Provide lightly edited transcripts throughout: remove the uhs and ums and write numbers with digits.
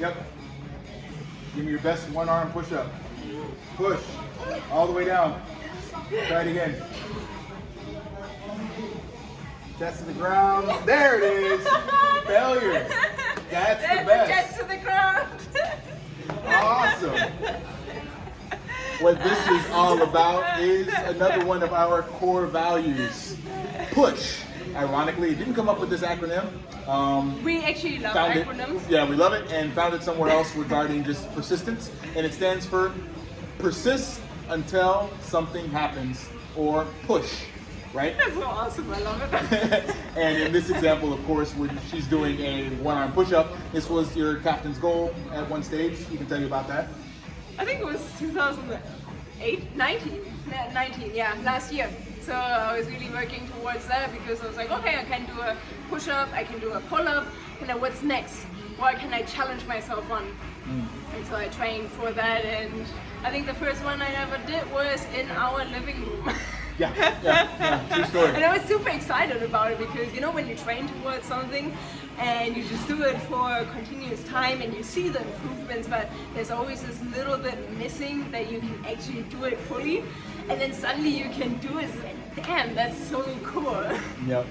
Yep. Give me your best one arm push up. Push. All the way down. Try it again. Chest to the ground. There it is. Failure. That's the best. Chest to the ground. Awesome. What this is all about is another one of our core values. Push. Ironically, it didn't come up with this acronym. We actually love acronyms. Yeah, we love it and found it somewhere else regarding just persistence. And it stands for persist until something happens, or push, right? That's so awesome, I love it. And in this example, of course, when she's doing a one-arm push-up, this was your captain's goal at one stage. You can tell you about that. I think it was 19, yeah, last year. So I was really working towards that because I was like, okay, I can do a push-up, I can do a pull-up, and then what's next? What can I challenge myself on? And so I trained for that, and I think the first one I ever did was in our living room. Yeah, true story. And I was super excited about it because, you know, when you train towards something and you just do it for a continuous time and you see the improvements, but there's always this little bit missing that you can actually do it fully, and then suddenly you can do it, and damn, that's so cool. Yep.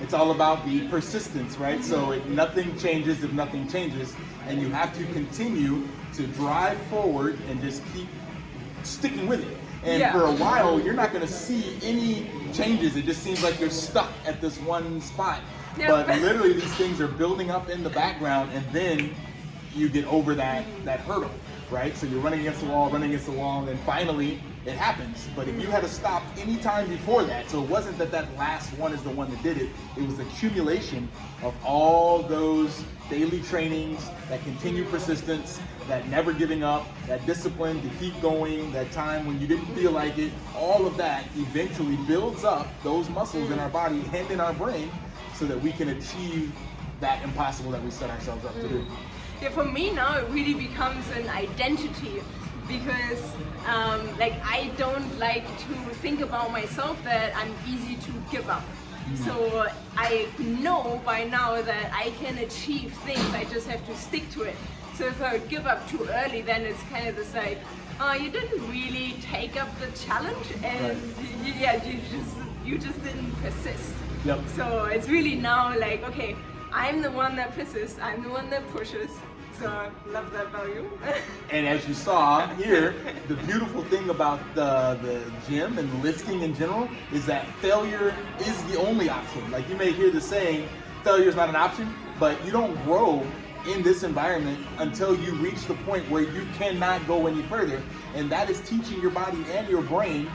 It's all about the persistence, right? So nothing changes if nothing changes, and you have to continue to drive forward and just keep sticking with it. And for a while, you're not going to see any changes. It just seems like you're stuck at this one spot. Yep. But literally, these things are building up in the background, and then you get over that hurdle, right? So you're running against the wall, and then finally it happens. But if you had to stop any time before that, so it wasn't that last one is the one that did it, it was the accumulation of all those daily trainings, that continued persistence, that never giving up, that discipline to keep going, that time when you didn't feel like it, all of that eventually builds up those muscles in our body and in our brain so that we can achieve that impossible that we set ourselves up to do. Yeah, for me now it really becomes an identity because like I don't like to think about myself that I'm easy to give up. So I know by now that I can achieve things, I just have to stick to it. So if I would give up too early, then it's kind of this like, you didn't really take up the challenge, and you just didn't persist. Yep. So it's really now like, okay, I'm the one that persists, I'm the one that pushes. So I love that value. And as you saw here, the beautiful thing about the gym and lifting in general is that failure is the only option. Like, you may hear the saying, failure is not an option, but you don't grow in this environment until you reach the point where you cannot go any further. And that is teaching your body and your brain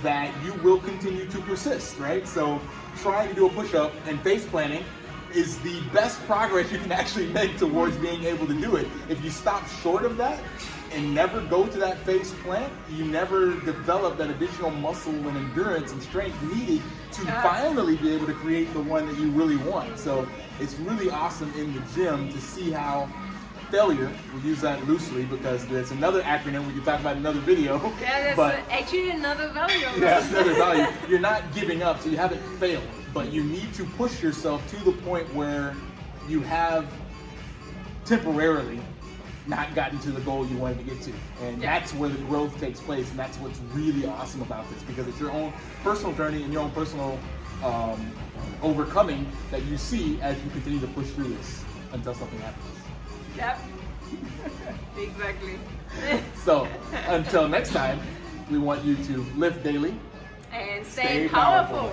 that you will continue to persist, right? So trying to do a push-up and face planting is the best progress you can actually make towards being able to do it. If you stop short of that and never go to that face plant, you never develop that additional muscle and endurance and strength needed to finally be able to create the one that you really want. So it's really awesome in the gym to see how failure, we use that loosely because there's another acronym we can talk about in another video. Yeah, that's actually another value. Yeah, that's another value. You're not giving up, so you haven't failed. But you need to push yourself to the point where you have temporarily not gotten to the goal you wanted to get to. And that's where the growth takes place, and that's what's really awesome about this, because it's your own personal journey and your own personal overcoming that you see as you continue to push through this until something happens. Yep. Exactly. So, until next time, we want you to lift daily and stay powerful.